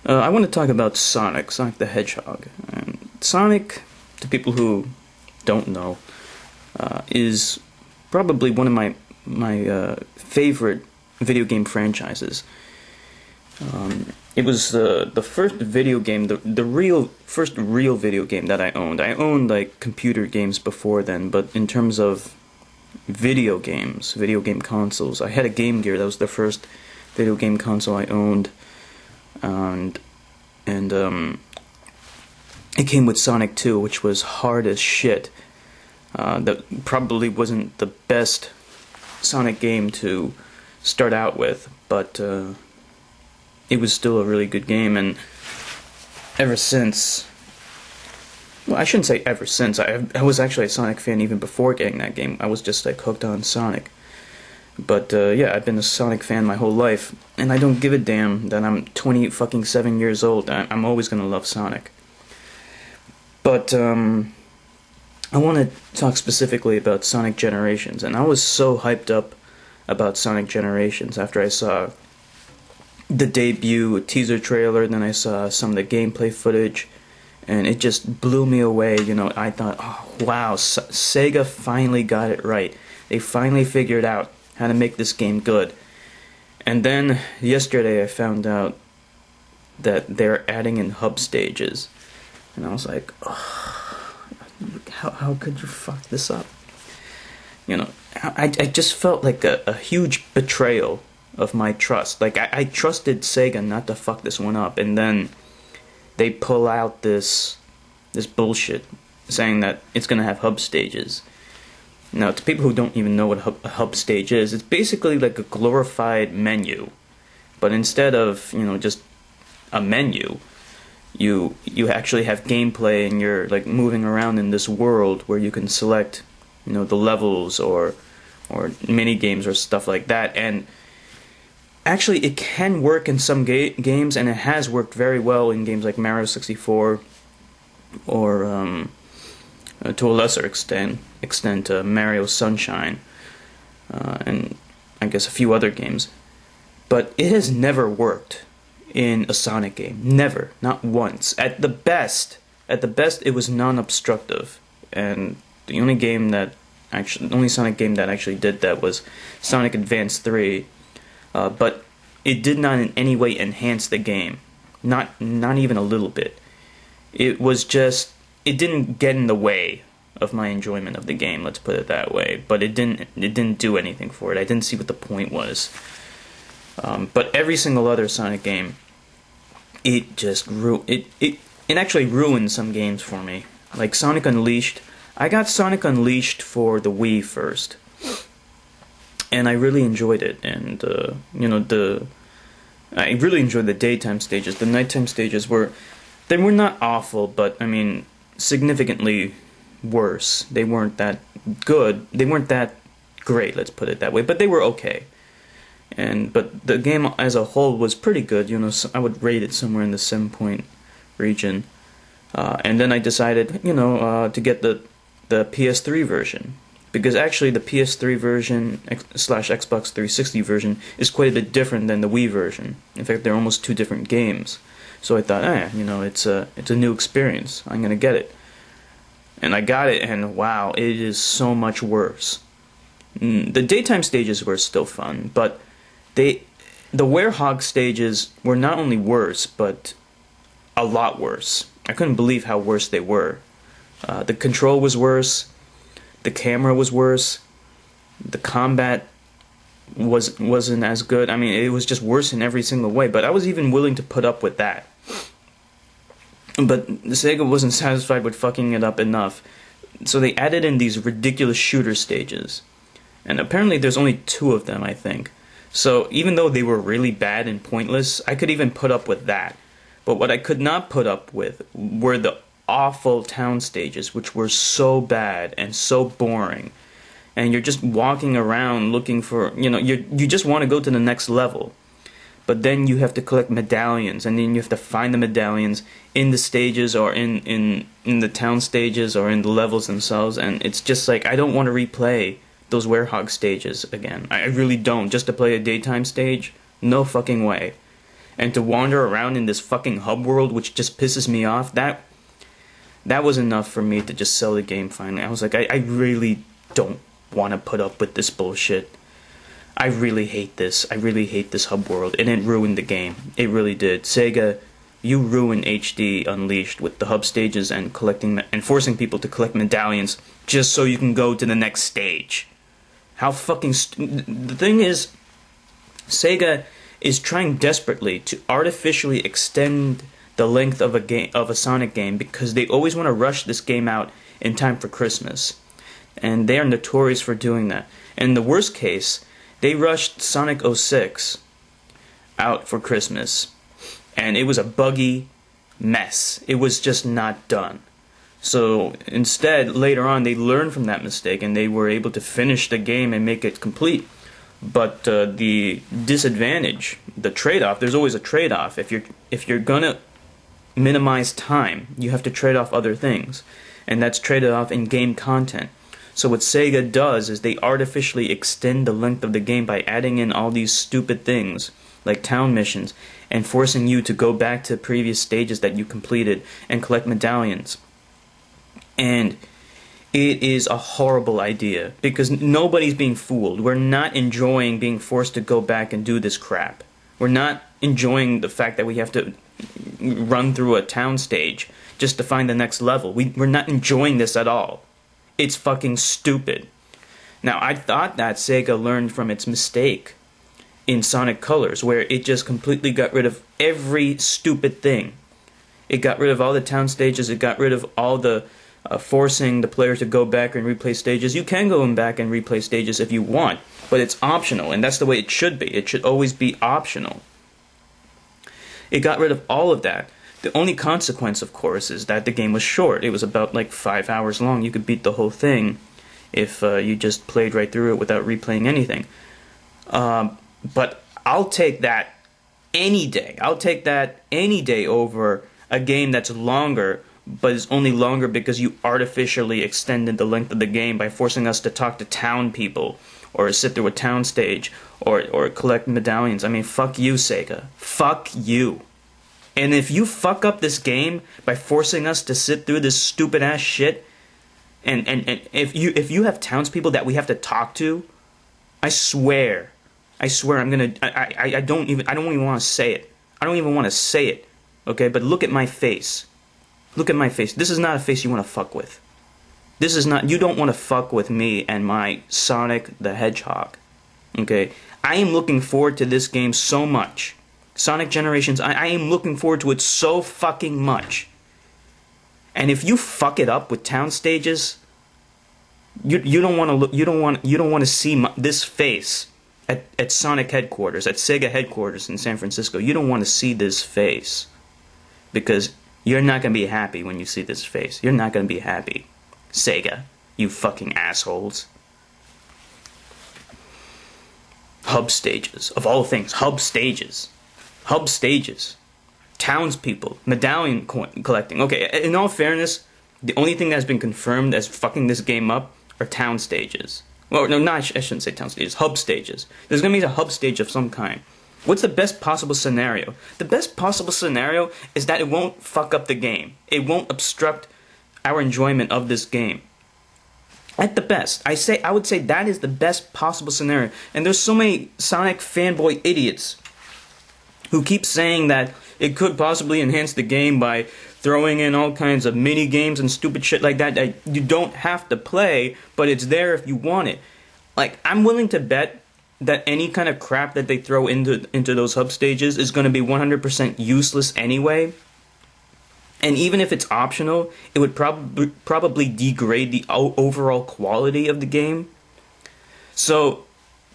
I want to talk about Sonic the Hedgehog. Sonic, to people who don't know, is probably one of my favorite video game franchises. It was the first video game, the first real video game that I owned. I owned like computer games before then, but in terms of video games, video game consoles, I had a Game Gear. That was the first video game console I owned, and it came with Sonic 2, which was hard as shit. That probably wasn't the best Sonic game to start out with, but it was still a really good game, and ever since, well, I shouldn't say ever since, I was actually a Sonic fan even before getting that game. I was just like hooked on Sonic. But yeah, I've been a Sonic fan my whole life, and I don't give a damn that I'm 27 years old. I'm always gonna love Sonic. But I want to talk specifically about Sonic Generations, and I was so hyped up about Sonic Generations after I saw the debut teaser trailer, then I saw some of the gameplay footage, and it just blew me away. You know, I thought, oh wow, Sega finally got it right. They finally figured out how to make this game good. And then yesterday I found out that they're adding in hub stages, and I was like, oh, how could you fuck this up? You know, I just felt like a huge betrayal of my trust. Like, I trusted Sega not to fuck this one up, and then they pull out this bullshit saying that it's gonna have hub stages. Now, to people who don't even know what a hub stage is, it's basically like a glorified menu, but instead of, you know, just a menu, you actually have gameplay, and you're like moving around in this world where you can select, you know, the levels or mini games or stuff like that. And actually, it can work in some games, and it has worked very well in games like Mario 64, or to a lesser extent Mario Sunshine, and I guess a few other games. But it has never worked in a Sonic game. Never, not once. At the best, it was non-obstructive, and the only Sonic game that actually did that was Sonic Advance 3. But it did not in any way enhance the game, not even a little bit. It was just, it didn't get in the way of my enjoyment of the game, let's put it that way. But it didn't do anything for it. I didn't see what the point was. But every single other Sonic game, it just it actually ruined some games for me. Like Sonic Unleashed. I got Sonic Unleashed for the Wii first, and I really enjoyed it. And you know, I really enjoyed the daytime stages. The nighttime stages were not awful, but I mean significantly worse. They weren't that good. They weren't that great, let's put it that way. But they were okay. But the game as a whole was pretty good. You know, so I would rate it somewhere in the 7-point region. And then I decided, you know, to get the PS3 version, because actually the PS3 version / Xbox 360 version is quite a bit different than the Wii version. In fact, they're almost two different games. So I thought, you know, it's a new experience. I'm gonna get it, and I got it, and wow, it is so much worse. The daytime stages were still fun, but the Werehog stages were not only worse, but a lot worse. I couldn't believe how worse they were. The control was worse. The camera was worse. The combat wasn't as good. I mean, it was just worse in every single way. But I was even willing to put up with that. But Sega wasn't satisfied with fucking it up enough, so they added in these ridiculous shooter stages. And apparently there's only 2 of them, I think. So even though they were really bad and pointless, I could even put up with that. But what I could not put up with were the awful town stages, which were so bad and so boring. And you're just walking around looking for, you know, you just want to go to the next level. But then you have to collect medallions, and then you have to find the medallions in the stages, or in the town stages, or in the levels themselves. And it's just like, I don't want to replay those Werehog stages again. I really don't. Just to play a daytime stage? No fucking way. and to wander around in this fucking hub world, which just pisses me off, that was enough for me to just sell the game finally. I was like, I really don't want to put up with this bullshit. I really hate this. I really hate this hub world, and it ruined the game. It really did. Sega, you ruined HD Unleashed with the hub stages and forcing people to collect medallions just so you can go to the next stage. How fucking the thing is, Sega is trying desperately to artificially extend the length of a Sonic game because they always want to rush this game out in time for Christmas, and they are notorious for doing that. And in the worst case, they rushed Sonic 06 out for Christmas, and it was a buggy mess. It was just not done. So instead, later on, they learned from that mistake, and they were able to finish the game and make it complete. But the disadvantage, the trade-off, there's always a trade-off. If you're gonna minimize time, you have to trade off other things, and that's traded off in game content. So what Sega does is they artificially extend the length of the game by adding in all these stupid things, like town missions, and forcing you to go back to previous stages that you completed and collect medallions. And it is a horrible idea, because nobody's being fooled. We're not enjoying being forced to go back and do this crap. We're not enjoying the fact that we have to run through a town stage just to find the next level. We're not enjoying this at all. It's fucking stupid. Now, I thought that Sega learned from its mistake in Sonic Colors, where it just completely got rid of every stupid thing. It got rid of all the town stages, it got rid of all the forcing the player to go back and replay stages. You can go back and replay stages if you want, but it's optional, and that's the way it should be. It should always be optional. It got rid of all of that. The only consequence, of course, is that the game was short. It was about like 5 hours long. You could beat the whole thing if you just played right through it without replaying anything. But I'll take that any day. I'll take that any day over a game that's longer, but it's only longer because you artificially extended the length of the game by forcing us to talk to town people, or sit through a town stage, or collect medallions. I mean, fuck you, Sega. Fuck you. And if you fuck up this game by forcing us to sit through this stupid ass shit, and if you have townspeople that we have to talk to, I swear I'm gonna I don't even want to say it. I don't even want to say it. Okay, but look at my face. Look at my face. This is not a face you want to fuck with. This is not, you don't want to fuck with me and my Sonic the Hedgehog. Okay? I am looking forward to this game so much. Sonic Generations, I am looking forward to it so fucking much. And if you fuck it up with town stages, you don't want to look, you don't want to see this face at Sonic headquarters, at Sega headquarters in San Francisco. You don't want to see this face, because you're not going to be happy when you see this face. You're not going to be happy. Sega, you fucking assholes. Hub stages, of all things, hub stages. Hub stages. Townspeople. Medallion collecting. Okay, in all fairness, the only thing that's been confirmed as fucking this game up are town stages. Well, no, I shouldn't say town stages. Hub stages. There's going to be a hub stage of some kind. What's the best possible scenario? The best possible scenario is that it won't fuck up the game. It won't obstruct our enjoyment of this game. At the best. I would say that is the best possible scenario. And there's so many Sonic fanboy idiots who keep saying that it could possibly enhance the game by throwing in all kinds of mini games and stupid shit like that that you don't have to play, but it's there if you want it. Like, I'm willing to bet that any kind of crap that they throw into those hub stages is going to be 100% useless anyway. And even if it's optional, it would probably degrade the overall quality of the game. So,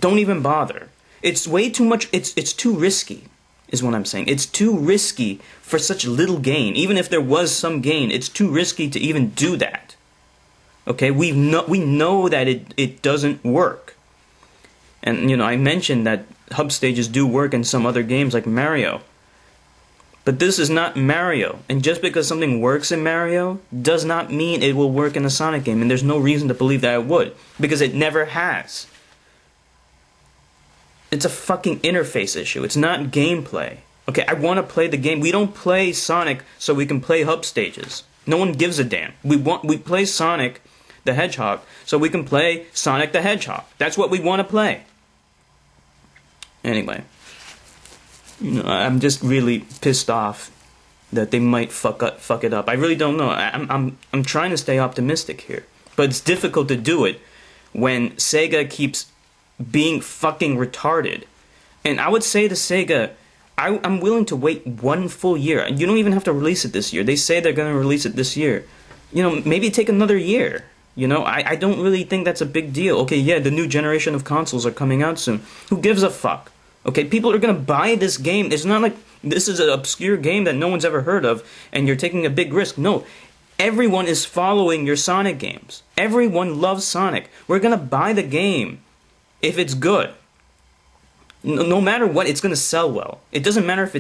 don't even bother. It's way too much, it's too risky, is what I'm saying. It's too risky for such little gain. Even if there was some gain, it's too risky to even do that. Okay, we know that it doesn't work. And, you know, I mentioned that hub stages do work in some other games like Mario. But this is not Mario. And just because something works in Mario does not mean it will work in a Sonic game. And there's no reason to believe that it would, because it never has. It's a fucking interface issue. It's not gameplay. Okay, I want to play the game. We don't play Sonic so we can play hub stages. No one gives a damn. We play Sonic the Hedgehog so we can play Sonic the Hedgehog. That's what we want to play. Anyway, I'm just really pissed off that they might fuck it up. I really don't know. I'm trying to stay optimistic here, but it's difficult to do it when Sega keeps being fucking retarded. And I would say to Sega, I'm willing to wait 1 full year. You don't even have to release it this year. They say they're going to release it this year. Maybe take another year. I don't really think that's a big deal. Okay, yeah, the new generation of consoles are coming out soon. Who gives a fuck? Okay, people are going to buy this game. It's not like this is an obscure game that no one's ever heard of and you're taking a big risk. No, everyone is following your Sonic games. Everyone loves Sonic. We're going to buy the game if it's good. No matter what, it's going to sell well. It doesn't matter if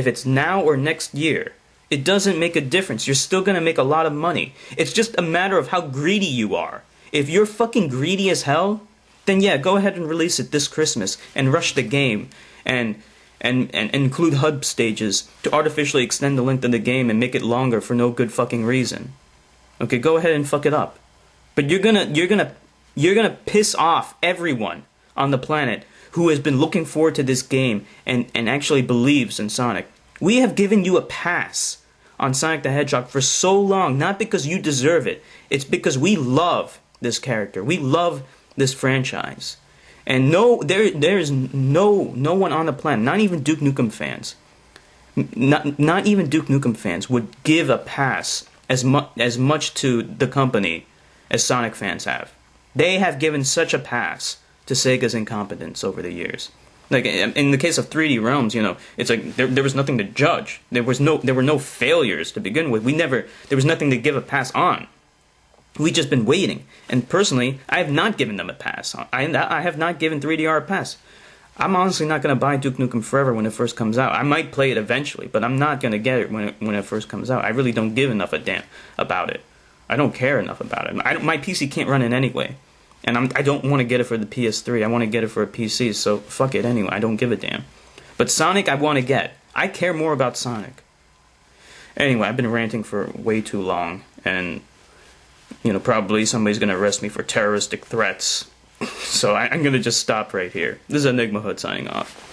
it's now or next year. It doesn't make a difference. You're still going to make a lot of money. It's just a matter of how greedy you are. If you're fucking greedy as hell, then yeah, go ahead and release it this Christmas and rush the game and include hub stages to artificially extend the length of the game and make it longer for no good fucking reason. Okay, go ahead and fuck it up. But you're gonna piss off everyone on the planet who has been looking forward to this game and actually believes in Sonic. We have given you a pass on Sonic the Hedgehog for so long, not because you deserve it. It's because we love this character. We love this franchise. And there's no one on the planet, not even Duke Nukem fans, not even Duke Nukem fans would give a pass as much to the company as Sonic fans have. They have given such a pass to Sega's incompetence over the years. Like in the case of 3D Realms, it's like there was nothing to judge. There were no failures to begin with. There was nothing to give a pass on. We've just been waiting. And personally, I have not given them a pass. I have not given 3DR a pass. I'm honestly not going to buy Duke Nukem Forever when it first comes out. I might play it eventually, but I'm not going to get it when it first comes out. I really don't give enough a damn about it. I don't care enough about it. My PC can't run it anyway. And I don't want to get it for the PS3. I want to get it for a PC, so fuck it anyway. I don't give a damn. But Sonic, I want to get. I care more about Sonic. Anyway, I've been ranting for way too long, and probably somebody's going to arrest me for terroristic threats. So I'm going to just stop right here. This is Enigma Hood signing off.